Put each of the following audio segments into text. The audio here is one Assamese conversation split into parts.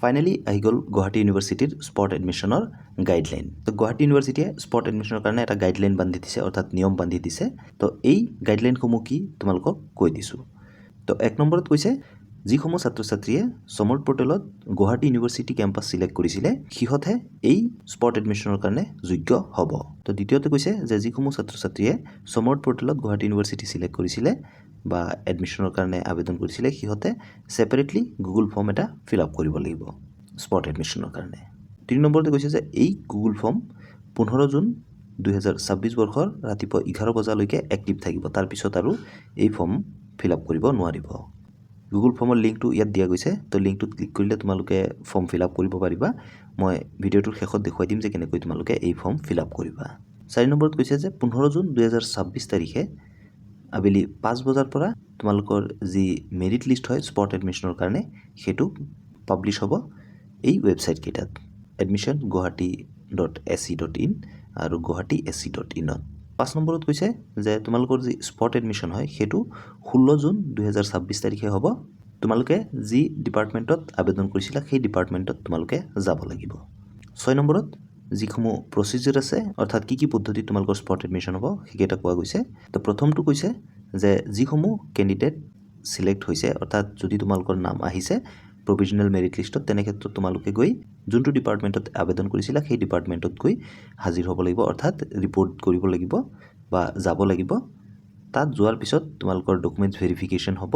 ফাইনেলি আহি গ'ল গুৱাহাটী ইউনিভাৰ্চিটিৰ স্পট এডমিশ্যনৰ গাইডলাইন। তো গুৱাহাটী ইউনিভাৰ্চিটিয়ে স্পট এডমিশ্যনৰ কাৰণে এটা গাইডলাইন বান্ধি দিছে, অৰ্থাৎ নিয়ম বান্ধি দিছে। তো এই গাইডলাইনসমূহ কি তোমালোকক কৈ দিছোঁ। তো 1 নম্বৰত কৈছে যিসমূহ ছাত্ৰ ছাত্ৰীয়ে সমৰ্থ পৰ্টেলত গুৱাহাটী ইউনিভাৰ্চিটি কেম্পাছ ছিলেক্ট কৰিছিলে সিহঁতহে এই স্পট এডমিশ্যনৰ কাৰণে যোগ্য হ'ব। তো দ্বিতীয়তে কৈছে যে যিসমূহ ছাত্ৰ ছাত্ৰীয়ে সমৰ্থ পৰ্টেলত গুৱাহাটী ইউনিভাৰ্চিটি ছিলেক্ট কৰিছিলে বা এডমিশ্যনৰ কাৰণে আবেদন কৰিছিলে সিহঁতে ছেপাৰেটলি গুগল ফৰ্ম এটা ফিল আপ কৰিব লাগিব স্পট এডমিশ্যনৰ কাৰণে। 3 নম্বৰতে কৈছে যে এই গুগল ফৰ্ম 15 জুন 2026 বৰ্ষৰ ৰাতিপুৱা 11 বজালৈকে এক্টিভ থাকিব। তাৰপিছত আৰু এই ফৰ্ম ফিল আপ কৰিব নোৱাৰিব। গুগল ফৰ্মৰ লিংকটো ইয়াত দিয়া গৈছে। তো লিংকটোত ক্লিক কৰিলে তোমালোকে ফৰ্ম ফিল আপ কৰিব পাৰিবা। মই ভিডিঅ'টোৰ শেষত দেখুৱাই দিম যে কেনেকৈ তোমালোকে এই ফৰ্ম ফিল আপ কৰিবা। 4 নম্বৰত কৈছে যে 15 জুন 2026 তাৰিখে আবেলি 5 বজাৰ পৰা তোমালোকৰ যি মেৰিট লিষ্ট হয় স্পট এডমিশ্যনৰ কাৰণে সেইটো পাব্লিছ হ'ব এই ৱেবছাইটকেইটাত admission.guwahati.ac.in আৰু guwahati.ac.in। 5 নম্বৰত কৈছে যে তোমালোকৰ যি স্পট এডমিশ্যন হয় সেইটো 16 জুন 2026 তাৰিখে হ'ব। তোমালোকে যি ডিপাৰ্টমেণ্টত আবেদন কৰিছিলা সেই ডিপাৰ্টমেণ্টত তোমালোকে যাব লাগিব। 6 নম্বৰত যিসমূহ প্ৰচিডিউৰ আছে, অৰ্থাৎ কি পদ্ধতিত তোমালোকৰ স্পট এডমিশ্যন হ'ব সেইকেইটা কোৱা গৈছে। তো প্ৰথমটো কৈছে যে যিসমূহ কেণ্ডিডেট ছিলেক্ট হৈছে, অৰ্থাৎ যদি তোমালোকৰ নাম আহিছে প্ৰভিজনেল মেৰিট লিষ্টত, তেনে ক্ষেত্ৰত তোমালোকে গৈ যোনটো ডিপাৰ্টমেণ্টত আবেদন কৰিছিলা সেই ডিপাৰ্টমেণ্টত গৈ হাজিৰ হ'ব লাগিব, অৰ্থাৎ ৰিপৰ্ট কৰিব লাগিব বা যাব লাগিব। তাত যোৱাৰ পিছত তোমালোকৰ ডকুমেণ্টছ ভেৰিফিকেশ্যন হ'ব।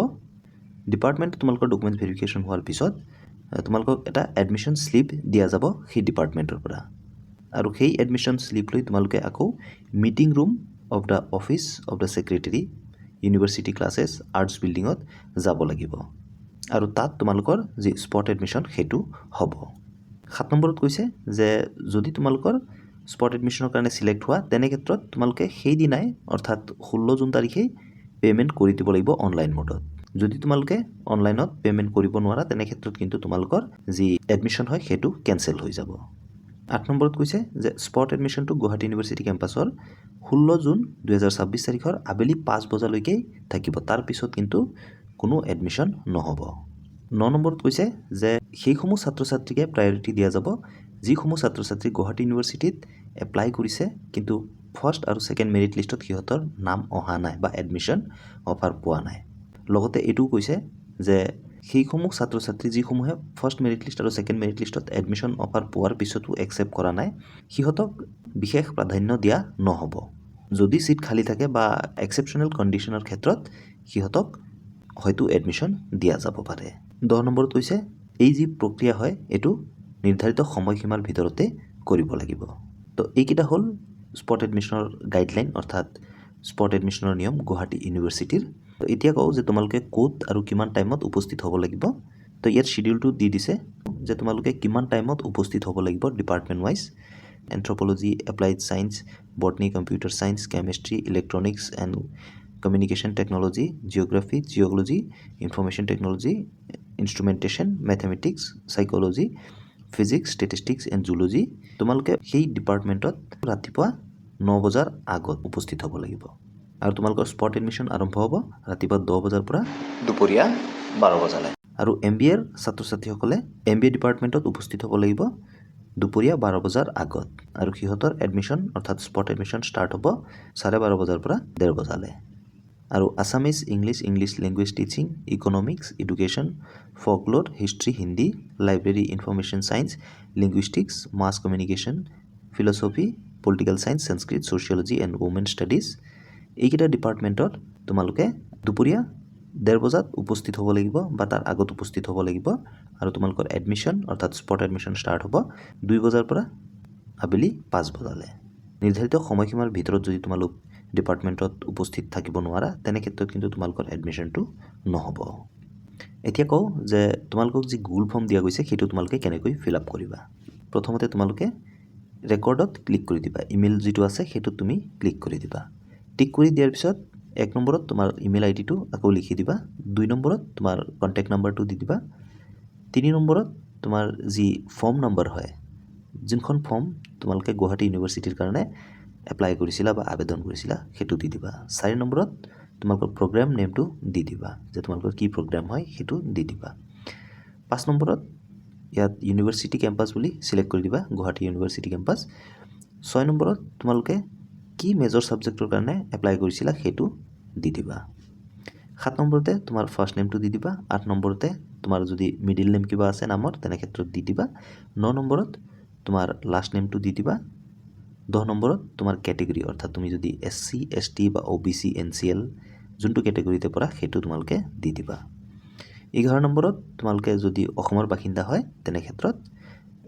ডিপাৰ্টমেণ্টত তোমালোকৰ ডকুমেণ্টছ ভেৰিফিকেশ্যন হোৱাৰ পিছত তোমালোকক এটা এডমিশ্যন শ্লিপ দিয়া যাব সেই ডিপাৰ্টমেণ্টৰ পৰা। আৰু সেই এডমিশ্যন শ্লিপ লৈ তোমালোকে আকৌ meeting room of the office of the secretary university classes arts বিল্ডিঙত যাব লাগিব। আৰু তাত তোমালোকৰ যি স্পট এডমিশ্যন সেইটো হ'ব। 7 নম্বৰত কৈছে যে যদি তোমালোকৰ স্পট এডমিশ্যনৰ কাৰণে ছিলেক্ট হোৱা তেনে ক্ষেত্ৰত তোমালোকে সেইদিনাই অৰ্থাৎ 16 জুন তাৰিখেই পে'মেণ্ট কৰি দিব লাগিব অনলাইন মোডত। যদি তোমালোকে অনলাইনত পে'মেণ্ট কৰিব নোৱাৰা তেনে ক্ষেত্ৰত কিন্তু তোমালোকৰ যি এডমিশ্যন হয় সেইটো কেঞ্চেল হৈ যাব। 8 নম্বৰত কৈছে যে স্পট এডমিশ্যনটো গুৱাহাটী ইউনিভাৰ্চিটি কেম্পাছৰ 16 জুন 2026 তাৰিখৰ আবেলি 5 বজালৈকেই থাকিব। তাৰপিছত কিন্তু কোনো এডমিশ্যন নহ'ব। 9 নম্বৰত কৈছে যে সেইসমূহ ছাত্ৰ ছাত্ৰীকে প্ৰায়ৰিটি দিয়া যাব যিসমূহ ছাত্ৰ ছাত্ৰী গুৱাহাটী ইউনিভাৰ্চিটিত এপ্লাই কৰিছে কিন্তু ফাৰ্ষ্ট আৰু ছেকেণ্ড মেৰিট লিষ্টত সিহঁতৰ নাম অহা নাই বা এডমিশ্যন অফাৰ পোৱা নাই। লগতে এইটোও কৈছে যে সেইসমূহ ছাত্ৰ ছাত্ৰী যিসমূহে ফাৰ্ষ্ট মেৰিট লিষ্ট আৰু ছেকেণ্ড মেৰিট লিষ্টত এডমিশ্যন অফাৰ পোৱাৰ পিছতো একচেপ্ট কৰা নাই সিহঁতক বিশেষ প্ৰাধান্য দিয়া নহ'ব। যদি ছিট খালী থাকে বা এক্সেপশ্যনেল কণ্ডিশ্যনৰ ক্ষেত্ৰত সিহঁতক হয়তো এডমিশ্যন দিয়া যাব পাৰে। 10 নম্বৰত কৈছে এই যি প্ৰক্ৰিয়া হয় এইটো নিৰ্ধাৰিত সময়সীমাৰ ভিতৰতে কৰিব লাগিব। তো এইকেইটা হ'ল স্পট এডমিশ্যনৰ গাইডলাইন, অৰ্থাৎ স্পট এডমিশ্যনৰ নিয়ম গুৱাহাটী ইউনিভাৰ্চিটিৰ। তো এতিয়া কওঁ যে তোমালোকে ক'ত আৰু কিমান টাইমত উপস্থিত হ'ব লাগিব। তো ইয়াত শিডিউলটো দি দিছে যে তোমালোকে কিমান টাইমত উপস্থিত হ'ব লাগিব department wise. Anthropology, applied science, botany, computer science, chemistry, electronics and communication technology, geography, geology, information technology, instrumentation, mathematics, psychology, physics, statistics and zoology. তোমালোকে সেই ডিপাৰ্টমেণ্টত ৰাতিপুৱা 9 বজাৰ আগত উপস্থিত হ'ব লাগিব। আৰু তোমালোকৰ স্পট এডমিশ্যন আৰম্ভ হ'ব ৰাতিপুৱা 10 বজাৰ পৰা দুপৰীয়া 12 বজালৈ। আৰু MBAৰ ছাত্ৰ ছাত্ৰীসকলে MBA ডিপাৰ্টমেণ্টত উপস্থিত হ'ব লাগিব দুপৰীয়া 12 বজাৰ আগত। আৰু সিহঁতৰ এডমিশ্যন অৰ্থাৎ স্পট এডমিশ্যন ষ্টাৰ্ট হ'ব 12:30 বজাৰ পৰা 1:30 বজালৈ। আৰু Assamese, English language teaching, economics, education, folklore, history, Hindi, library, information science, linguistics, mass communication, philosophy, political science, Sanskrit, sociology and women studies, এইকেইটা ডিপাৰ্টমেণ্টত তোমালোকে দুপৰীয়া 1:30 বজাত উপস্থিত হ'ব লাগিব বা তাৰ আগত উপস্থিত হ'ব লাগিব। আৰু তোমালোকৰ এডমিশ্যন অৰ্থাৎ স্পট এডমিশ্যন ষ্টাৰ্ট হ'ব 2 বজাৰ পৰা আবেলি 5 বজালৈ। নিৰ্ধাৰিত সময়সীমাৰ ভিতৰত যদি তোমালোক ডিপাৰ্টমেণ্টত উপস্থিত থাকিব নোৱাৰা তেনে ক্ষেত্ৰত কিন্তু তোমালোকৰ এডমিশ্যনটো নহ'ব। এতিয়া কওঁ যে তোমালোকক যি গুগল ফৰ্ম দিয়া গৈছে সেইটো তোমালোকে কেনেকৈ ফিল আপ কৰিবা। প্ৰথমতে তোমালোকে ৰেকৰ্ডত ক্লিক কৰি দিবা। ইমেইল যিটো আছে সেইটোত তুমি ক্লিক কৰি দিবা। টিক কৰি দিয়াৰ পিছত 1 নম্বৰত তোমাৰ ইমেইল আইডিটো আকৌ লিখি দিবা। 2 নম্বৰত তোমাৰ কণ্টেক্ট নাম্বাৰটো দি দিবা। 3 নম্বৰত তোমাৰ যি ফৰ্ম নম্বৰ হয়, যোনখন ফৰ্ম তোমালোকে গুৱাহাটী ইউনিভাৰ্চিটিৰ কাৰণে এপ্লাই কৰিছিলা বা আবেদন কৰিছিলা সেইটো দি দিবা। 4 নম্বৰত তোমালোকৰ প্ৰগ্ৰাম নেমটো দি দিবা যে তোমালোকৰ কি প্ৰগ্ৰাম হয় সেইটো দি দিবা। 5 নম্বৰত ইয়াত ইউনিভাৰ্চিটি কেম্পাছ বুলি চিলেক্ট কৰি দিবা গুৱাহাটী ইউনিভাৰ্চিটি কেম্পাছ 6 নম্বৰত তোমালোকে কি মেজৰ ছাবজেক্টৰ কাৰণে এপ্লাই কৰিছিলা সেইটো দি দিবা 7 নম্বৰতে তোমাৰ ফাৰ্ষ্ট নেমটো দি দিবা 8 নম্বৰতে তোমাৰ যদি মিডিল নেম কিবা আছে নামৰ তেনে ক্ষেত্ৰত দি দিবা 9 নম্বৰত তোমাৰ লাষ্ট নেমটো দি দিবা 10 নম্বৰত তোমাৰ কেটেগৰী অৰ্থাৎ তুমি যদি SC ST বা OBC NCL যোনটো কেটেগৰীতে পৰা সেইটো তোমালোকে দি দিবা 11 নম্বৰত তোমালোকে যদি অসমৰ বাসিন্দা হয় তেনে ক্ষেত্ৰত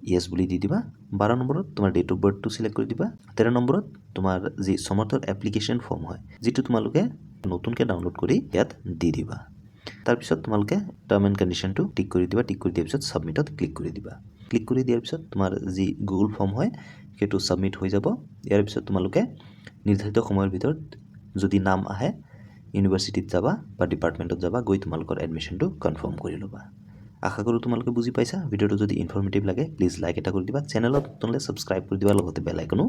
ইয়েস বুলি দি দিবা 12 নম্বৰত তোমাৰ ডেট অফ বাৰ্থটো সিলেক্ট কৰি দিবা 13 নম্বৰত তোমাৰ যি সমৰ্থৰ এপ্লিকেশন ফৰ্ম হয় যেটো তোমালোকে নতুনকৈ ডাউনলোড কৰি ইয়াত দি দিবা তাৰপিছত তোমালোকে টাৰ্ম এণ্ড কণ্ডিশ্যনটো টিক কৰি দিবা টিক কৰি দিয়াৰ পিছত সাবমিটত ক্লিক কৰি দিবা ক্লিক কৰি দিয়াৰ পিছত তোমাৰ যি গুগল ফৰ্ম হয় সেইটো সাবমিট হৈ যাব ইয়াৰ পিছত তোমালোকে নিৰ্ধাৰিত সময়ৰ ভিতৰত যদি নাম আহে ইউনিভাৰ্চিটিত যাবা বা ডিপাৰ্টমেণ্টত যাবা গৈ তোমালোকৰ এডমিশ্যনটো কনফাৰ্ম কৰি ল'বা আশা কৰোঁ তোমালোকে বুজি পাইছা ভিডিঅ'টো যদি ইনফৰ্মেটিভ লাগে প্লিজ লাইক এটা কৰি দিবা চেনেলত নতুনলে সাবস্ক্ৰাইব কৰি দিবা লগতে বেল আইকনো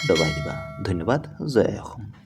দবাই দিবা ধন্যবাদ জয় অসম